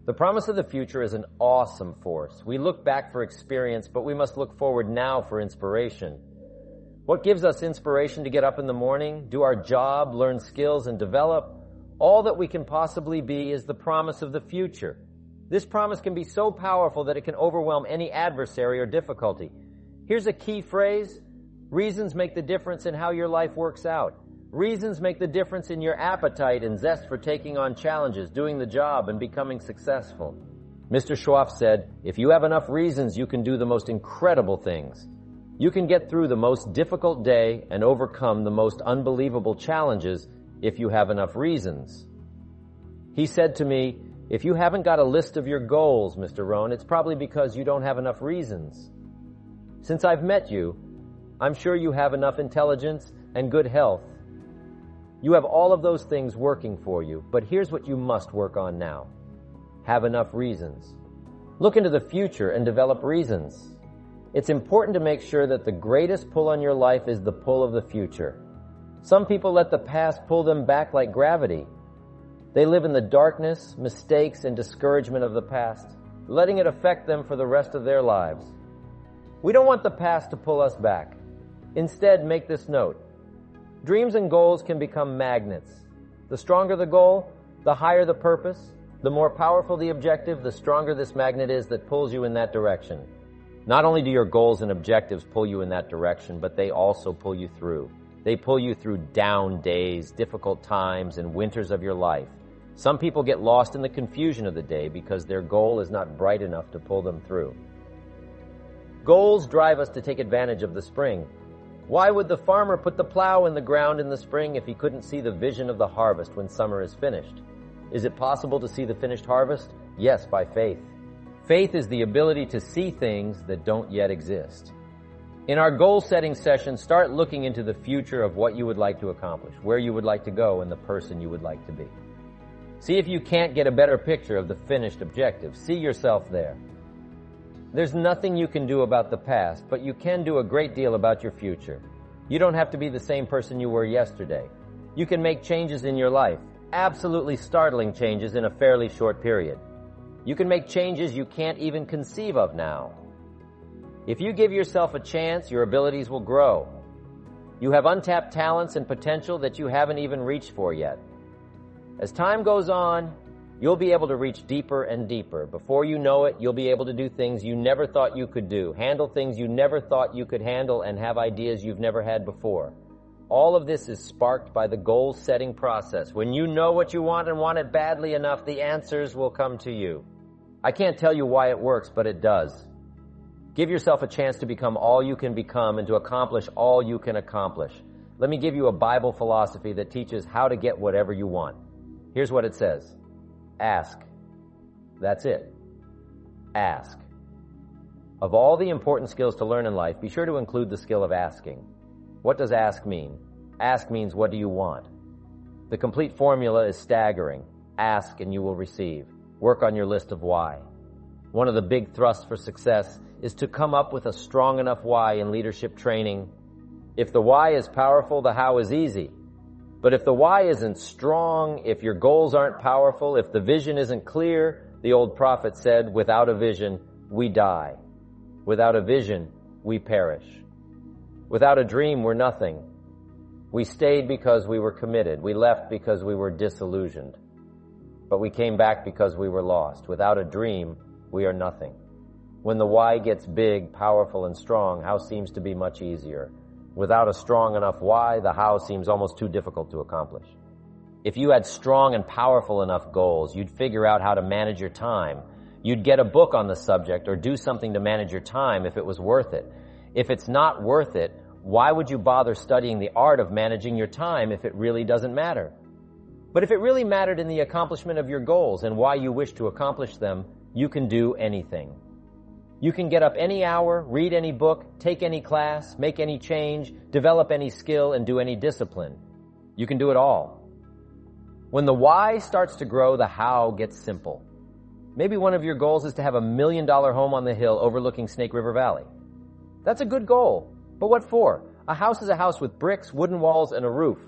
The promise of the future is an awesome force. We look back for experience, but we must look forward now for inspiration. What gives us inspiration to get up in the morning, do our job, learn skills, and develop? All that we can possibly be is the promise of the future. This promise can be so powerful that it can overwhelm any adversary or difficulty. Here's a key phrase. Reasons make the difference in how your life works out. Reasons make the difference in your appetite and zest for taking on challenges, doing the job, and becoming successful. Mr. Schwab said, if you have enough reasons, you can do the most incredible things. You can get through the most difficult day and overcome the most unbelievable challenges if you have enough reasons. He said to me, if you haven't got a list of your goals, Mr. Rohn, it's probably because you don't have enough reasons. Since I've met you, I'm sure you have enough intelligence and good health. You have all of those things working for you, but here's what you must work on now. Have enough reasons. Look into the future and develop reasons. It's important to make sure that the greatest pull on your life is the pull of the future. Some people let the past pull them back like gravity. They live in the darkness, mistakes, and discouragement of the past, letting it affect them for the rest of their lives. We don't want the past to pull us back. Instead, make this note. Dreams and goals can become magnets. The stronger the goal, the higher the purpose, the more powerful the objective, the stronger this magnet is that pulls you in that direction. Not only do your goals and objectives pull you in that direction, but they also pull you through. They pull you through down days, difficult times, and winters of your life. Some people get lost in the confusion of the day because their goal is not bright enough to pull them through. Goals drive us to take advantage of the spring. Why would the farmer put the plow in the ground in the spring if he couldn't see the vision of the harvest when summer is finished? Is it possible to see the finished harvest? Yes, by faith. Faith is the ability to see things that don't yet exist. In our goal-setting session, start looking into the future of what you would like to accomplish, where you would like to go, and the person you would like to be. See if you can't get a better picture of the finished objective. See yourself there. There's nothing you can do about the past, but you can do a great deal about your future. You don't have to be the same person you were yesterday. You can make changes in your life, absolutely startling changes in a fairly short period. You can make changes you can't even conceive of now. If you give yourself a chance, your abilities will grow. You have untapped talents and potential that you haven't even reached for yet. As time goes on, you'll be able to reach deeper and deeper. Before you know it, you'll be able to do things you never thought you could do, handle things you never thought you could handle, and have ideas you've never had before. All of this is sparked by the goal-setting process. When you know what you want and want it badly enough, the answers will come to you. I can't tell you why it works, but it does. Give yourself a chance to become all you can become and to accomplish all you can accomplish. Let me give you a Bible philosophy that teaches how to get whatever you want. Here's what it says. Ask. That's it. Ask. Of all the important skills to learn in life, be sure to include the skill of asking. What does ask mean? Ask means, what do you want? The complete formula is staggering. Ask and you will receive. Work on your list of why. One of the big thrusts for success is to come up with a strong enough why in leadership training. If the why is powerful, the how is easy. But if the why isn't strong, if your goals aren't powerful, if the vision isn't clear, the old prophet said, without a vision, we die. Without a vision, we perish. Without a dream, we're nothing. We stayed because we were committed. We left because we were disillusioned. But we came back because we were lost. Without a dream, we are nothing. When the why gets big, powerful, and strong, how seems to be much easier. Without a strong enough why, the how seems almost too difficult to accomplish. If you had strong and powerful enough goals, you'd figure out how to manage your time. You'd get a book on the subject or do something to manage your time if it was worth it. If it's not worth it, why would you bother studying the art of managing your time if it really doesn't matter? But if it really mattered in the accomplishment of your goals and why you wish to accomplish them, you can do anything. You can get up any hour, read any book, take any class, make any change, develop any skill, and do any discipline. You can do it all. When the why starts to grow, the how gets simple. Maybe one of your goals is to have $1 million home on the hill overlooking Snake River Valley. That's a good goal, but what for? A house is a house with bricks, wooden walls, and a roof.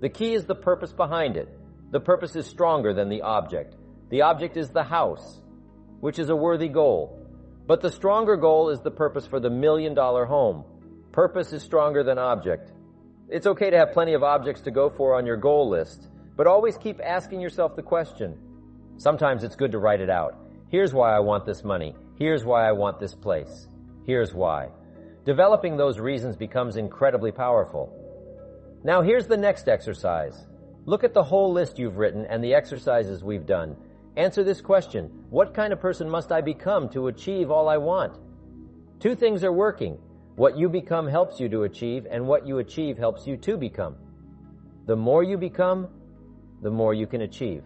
The key is the purpose behind it. The purpose is stronger than the object. The object is the house, which is a worthy goal. But the stronger goal is the purpose for the $1 million home. Purpose is stronger than object. It's okay to have plenty of objects to go for on your goal list, but always keep asking yourself the question. Sometimes it's good to write it out. Here's why I want this money. Here's why I want this place. Here's why. Developing those reasons becomes incredibly powerful. Now here's the next exercise. Look at the whole list you've written and the exercises we've done. Answer this question. What kind of person must I become to achieve all I want? Two things are working. What you become helps you to achieve, and what you achieve helps you to become. The more you become, the more you can achieve.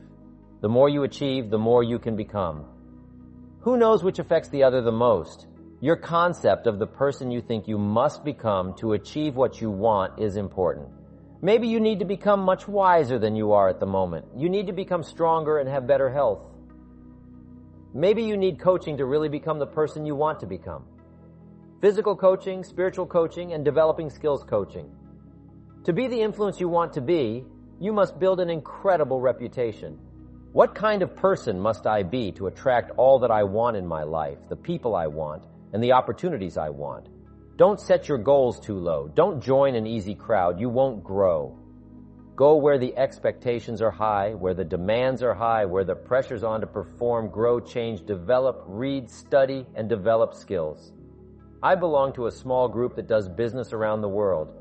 The more you achieve, the more you can become. Who knows which affects the other the most? Your concept of the person you think you must become to achieve what you want is important. Maybe you need to become much wiser than you are at the moment. You need to become stronger and have better health. Maybe you need coaching to really become the person you want to become. Physical coaching, spiritual coaching, and developing skills coaching. To be the influence you want to be, you must build an incredible reputation. What kind of person must I be to attract all that I want in my life, the people I want, and the opportunities I want? Don't set your goals too low. Don't join an easy crowd. You won't grow. Go where the expectations are high, where the demands are high, where the pressure's on to perform, grow, change, develop, read, study, and develop skills. I belong to a small group that does business around the world.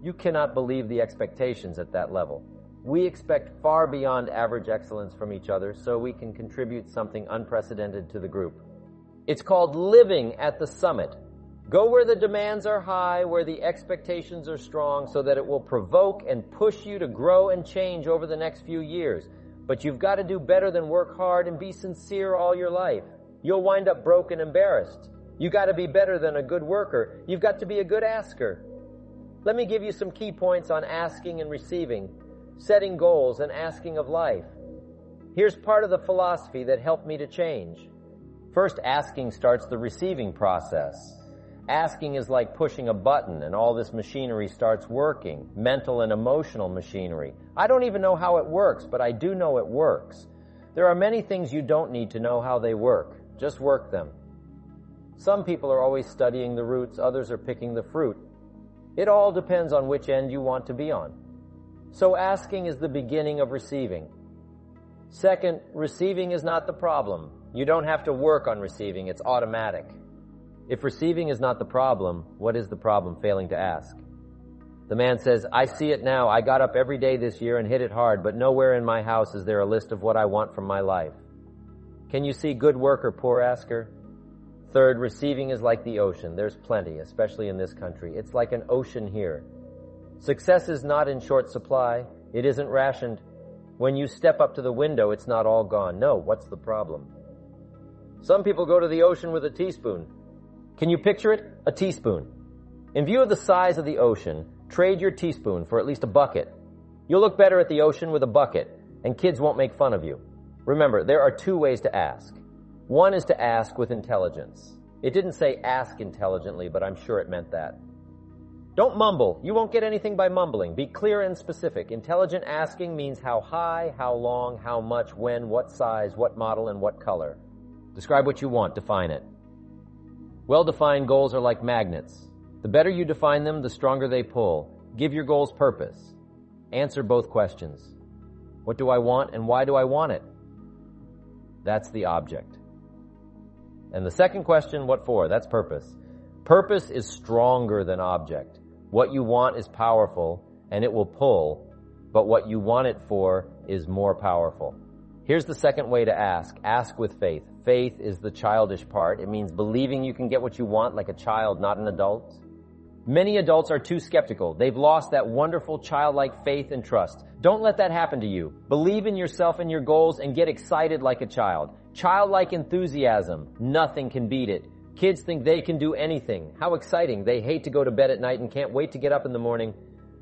You cannot believe the expectations at that level. We expect far beyond average excellence from each other so we can contribute something unprecedented to the group. It's called living at the summit. Go where the demands are high, where the expectations are strong, so that it will provoke and push you to grow and change over the next few years. But you've got to do better than work hard and be sincere all your life. You'll wind up broke and embarrassed. You got to be better than a good worker. You've got to be a good asker. Let me give you some key points on asking and receiving, setting goals and asking of life. Here's part of the philosophy that helped me to change. First, asking starts the receiving process. Asking is like pushing a button and all this machinery starts working, mental and emotional machinery. I don't even know how it works, but I do know it works. There are many things you don't need to know how they work. Just work them. Some people are always studying the roots, others are picking the fruit. It all depends on which end you want to be on. So asking is the beginning of receiving. Second, receiving is not the problem. You don't have to work on receiving, it's automatic. If receiving is not the problem, what is the problem failing to ask? The man says, I see it now. I got up every day this year and hit it hard, but nowhere in my house is there a list of what I want from my life. Can you see good work or poor asker? Third, receiving is like the ocean. There's plenty, especially in this country. It's like an ocean here. Success is not in short supply. It isn't rationed. When you step up to the window, it's not all gone. No, what's the problem? Some people go to the ocean with a teaspoon. Can you picture it? A teaspoon. In view of the size of the ocean, trade your teaspoon for at least a bucket. You'll look better at the ocean with a bucket, and kids won't make fun of you. Remember, there are two ways to ask. One is to ask with intelligence. It didn't say ask intelligently, but I'm sure it meant that. Don't mumble. You won't get anything by mumbling. Be clear and specific. Intelligent asking means how high, how long, how much, when, what size, what model, and what color. Describe what you want. Define it. Well-defined goals are like magnets. The better you define them, the stronger they pull. Give your goals purpose. Answer both questions. What do I want and why do I want it? That's the object. And the second question, what for? That's purpose. Purpose is stronger than object. What you want is powerful, and it will pull, but what you want it for is more powerful. Here's the second way to ask. Ask with faith. Faith is the childish part. It means believing you can get what you want like a child, not an adult. Many adults are too skeptical. They've lost that wonderful childlike faith and trust. Don't let that happen to you. Believe in yourself and your goals and get excited like a child. Childlike enthusiasm. Nothing can beat it. Kids think they can do anything. How exciting. They hate to go to bed at night and can't wait to get up in the morning.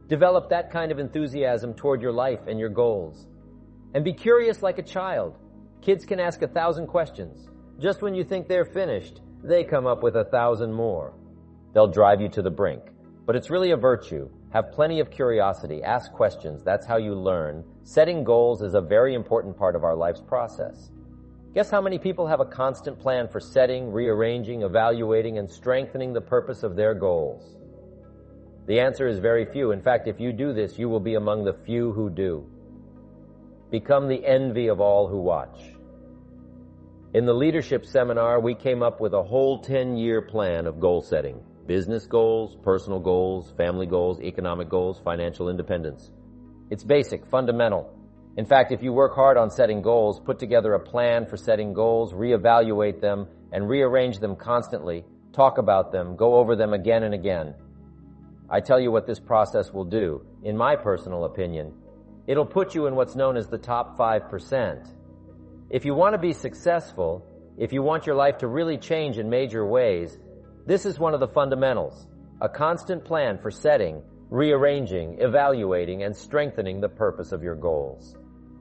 Develop that kind of enthusiasm toward your life and your goals. And be curious like a child. Kids can ask 1,000 questions. Just when you think they're finished, they come up with 1,000 more. They'll drive you to the brink. But it's really a virtue. Have plenty of curiosity. Ask questions. That's how you learn. Setting goals is a very important part of our life's process. Guess how many people have a constant plan for setting, rearranging, evaluating, and strengthening the purpose of their goals? The answer is very few. In fact, if you do this, you will be among the few who do. Become the envy of all who watch. In the leadership seminar, we came up with a whole 10-year plan of goal setting. Business goals, personal goals, family goals, economic goals, financial independence. It's basic, fundamental. In fact, if you work hard on setting goals, put together a plan for setting goals, reevaluate them, and rearrange them constantly, talk about them, go over them again and again. I tell you what this process will do. In my personal opinion, it'll put you in what's known as the top 5%. If you want to be successful, if you want your life to really change in major ways, this is one of the fundamentals, a constant plan for setting, rearranging, evaluating, and strengthening the purpose of your goals.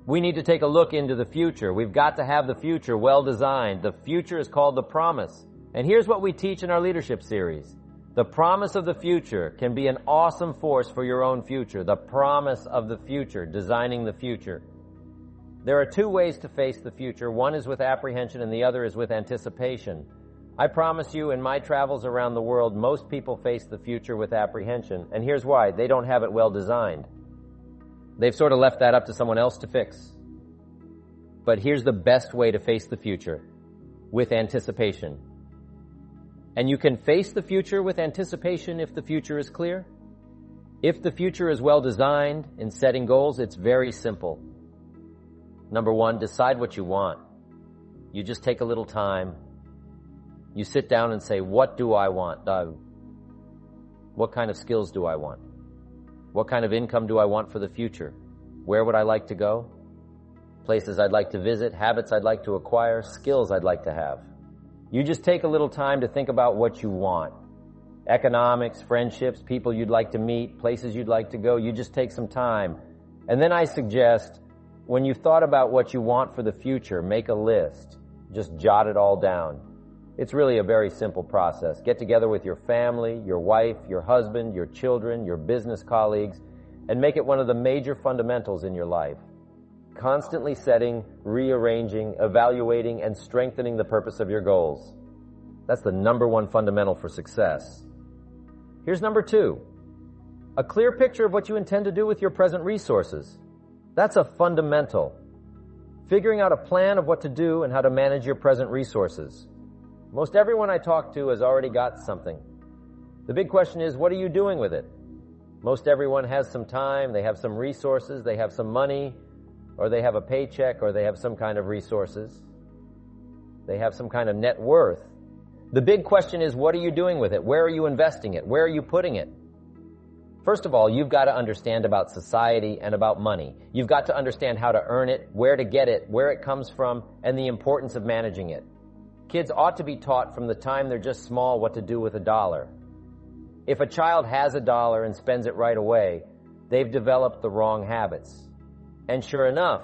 We need to take a look into the future. We've got to have the future well designed. The future is called the promise. And here's what we teach in our leadership series. The promise of the future can be an awesome force for your own future. The promise of the future, designing the future. There are two ways to face the future. One is with apprehension and the other is with anticipation. I promise you, in my travels around the world, most people face the future with apprehension. And here's why. They don't have it well designed. They've sort of left that up to someone else to fix. But here's the best way to face the future, with anticipation. And you can face the future with anticipation if the future is clear. If the future is well designed in setting goals, it's very simple. Number one, decide what you want. You just take a little time. You sit down and say, what do I want? What kind of skills do I want? What kind of income do I want for the future? Where would I like to go? Places I'd like to visit, habits I'd like to acquire, skills I'd like to have. You just take a little time to think about what you want. Economics, friendships, people you'd like to meet, places you'd like to go. You just take some time. And then I suggest, when you've thought about what you want for the future, make a list. Just jot it all down. It's really a very simple process. Get together with your family, your wife, your husband, your children, your business colleagues, and make it one of the major fundamentals in your life. Constantly setting, rearranging, evaluating, and strengthening the purpose of your goals. That's the number one fundamental for success. Here's number two. A clear picture of what you intend to do with your present resources. That's a fundamental. Figuring out a plan of what to do and how to manage your present resources. Most everyone I talk to has already got something. The big question is, what are you doing with it? Most everyone has some time, they have some resources, they have some money, or they have a paycheck, or they have some kind of resources. They have some kind of net worth. The big question is, what are you doing with it? Where are you investing it? Where are you putting it? First of all, you've got to understand about society and about money. You've got to understand how to earn it, where to get it, where it comes from, and the importance of managing it. Kids ought to be taught from the time they're just small what to do with a dollar. If a child has a dollar and spends it right away, they've developed the wrong habits. And sure enough,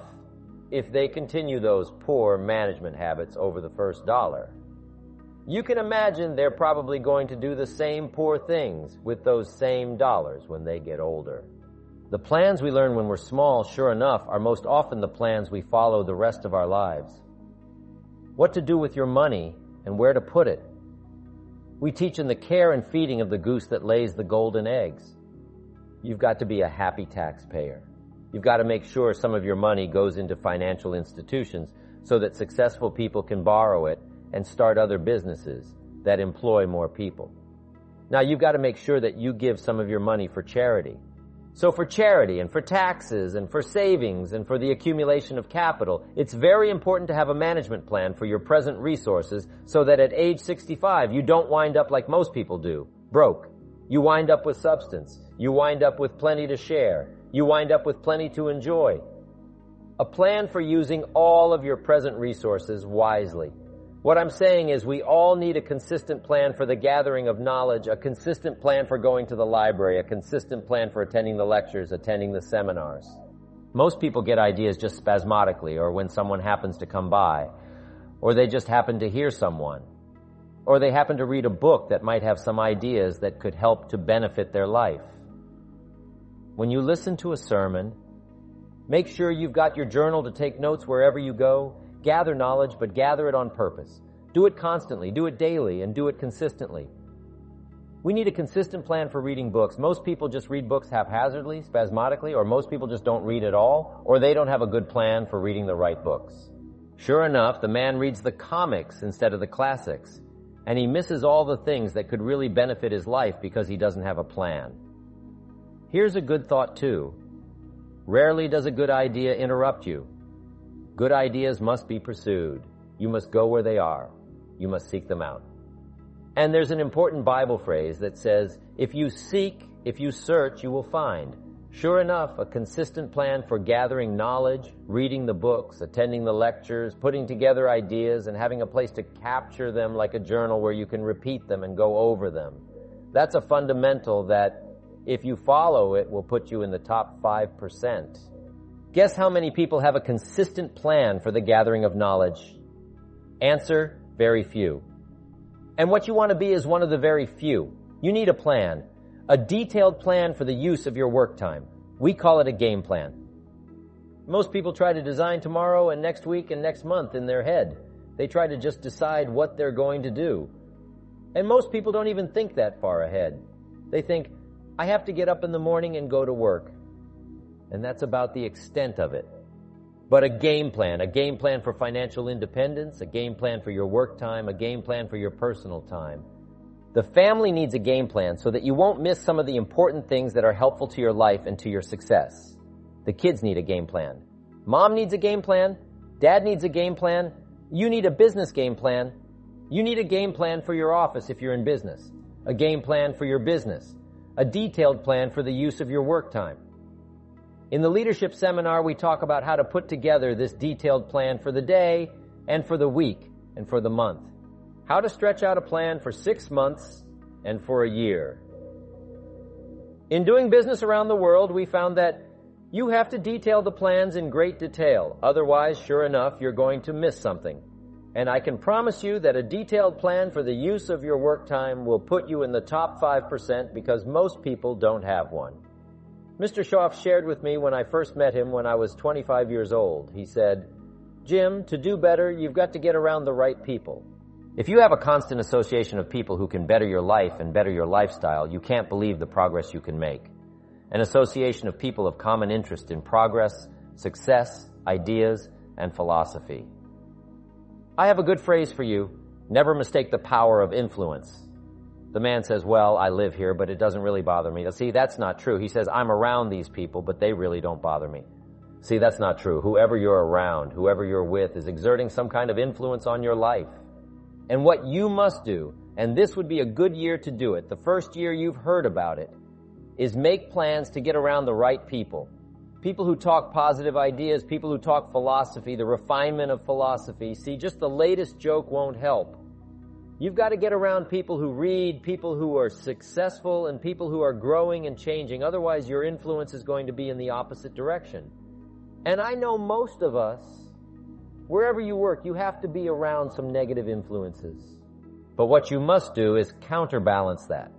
if they continue those poor management habits over the first dollar, you can imagine they're probably going to do the same poor things with those same dollars when they get older. The plans we learn when we're small, sure enough, are most often the plans we follow the rest of our lives. What to do with your money and where to put it. We teach in the care and feeding of the goose that lays the golden eggs. You've got to be a happy taxpayer. You've got to make sure some of your money goes into financial institutions so that successful people can borrow it and start other businesses that employ more people. Now, you've got to make sure that you give some of your money for charity. So for charity and for taxes and for savings and for the accumulation of capital, it's very important to have a management plan for your present resources so that at age 65, you don't wind up like most people do, broke. You wind up with substance. You wind up with plenty to share. You wind up with plenty to enjoy. A plan for using all of your present resources wisely. What I'm saying is we all need a consistent plan for the gathering of knowledge, a consistent plan for going to the library, a consistent plan for attending the lectures, attending the seminars. Most people get ideas just spasmodically, or when someone happens to come by, or they just happen to hear someone, or they happen to read a book that might have some ideas that could help to benefit their life. When you listen to a sermon, make sure you've got your journal to take notes wherever you go. Gather knowledge, but gather it on purpose. Do it constantly, do it daily, and do it consistently. We need a consistent plan for reading books. Most people just read books haphazardly, spasmodically, or most people just don't read at all, or they don't have a good plan for reading the right books. Sure enough, the man reads the comics instead of the classics, and he misses all the things that could really benefit his life because he doesn't have a plan. Here's a good thought too. Rarely does a good idea interrupt you. Good ideas must be pursued. You must go where they are. You must seek them out. And there's an important Bible phrase that says, if you seek, if you search, you will find. Sure enough, a consistent plan for gathering knowledge, reading the books, attending the lectures, putting together ideas, and having a place to capture them like a journal where you can repeat them and go over them. That's a fundamental that, if you follow it, will put you in the top 5%. Guess how many people have a consistent plan for the gathering of knowledge? Answer, very few. And what you want to be is one of the very few. You need a plan, a detailed plan for the use of your work time. We call it a game plan. Most people try to design tomorrow and next week and next month in their head. They try to just decide what they're going to do. And most people don't even think that far ahead. They think, I have to get up in the morning and go to work. And that's about the extent of it. But a game plan for financial independence, a game plan for your work time, a game plan for your personal time. The family needs a game plan so that you won't miss some of the important things that are helpful to your life and to your success. The kids need a game plan. Mom needs a game plan. Dad needs a game plan. You need a business game plan. You need a game plan for your office if you're in business. A game plan for your business. A detailed plan for the use of your work time. In the leadership seminar, we talk about how to put together this detailed plan for the day and for the week and for the month. How to stretch out a plan for 6 months and for a year. In doing business around the world, we found that you have to detail the plans in great detail. Otherwise, sure enough, you're going to miss something. And I can promise you that a detailed plan for the use of your work time will put you in the top 5% because most people don't have one. Mr. Schoff shared with me when I first met him when I was 25 years old. He said, Jim, to do better, you've got to get around the right people. If you have a constant association of people who can better your life and better your lifestyle, you can't believe the progress you can make. An association of people of common interest in progress, success, ideas, and philosophy. I have a good phrase for you. Never mistake the power of influence. The man says, well, I live here, but it doesn't really bother me. See, that's not true. He says, I'm around these people, but they really don't bother me. See, that's not true. Whoever you're around, whoever you're with, is exerting some kind of influence on your life. And what you must do, and this would be a good year to do it, the first year you've heard about it, is make plans to get around the right people. People who talk positive ideas, people who talk philosophy, the refinement of philosophy. See, just the latest joke won't help. You've got to get around people who read, people who are successful, and people who are growing and changing. Otherwise, your influence is going to be in the opposite direction. And I know most of us, wherever you work, you have to be around some negative influences. But what you must do is counterbalance that.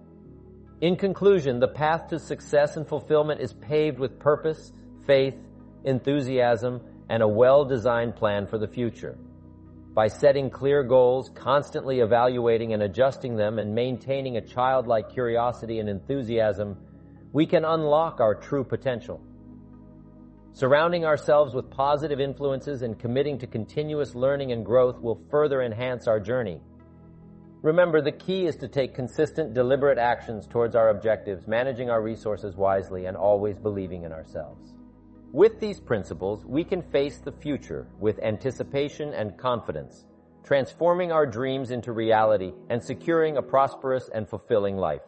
In conclusion, the path to success and fulfillment is paved with purpose, faith, enthusiasm, and a well-designed plan for the future. By setting clear goals, constantly evaluating and adjusting them, and maintaining a childlike curiosity and enthusiasm, we can unlock our true potential. Surrounding ourselves with positive influences and committing to continuous learning and growth will further enhance our journey. Remember, the key is to take consistent, deliberate actions towards our objectives, managing our resources wisely, and always believing in ourselves. With these principles, we can face the future with anticipation and confidence, transforming our dreams into reality and securing a prosperous and fulfilling life.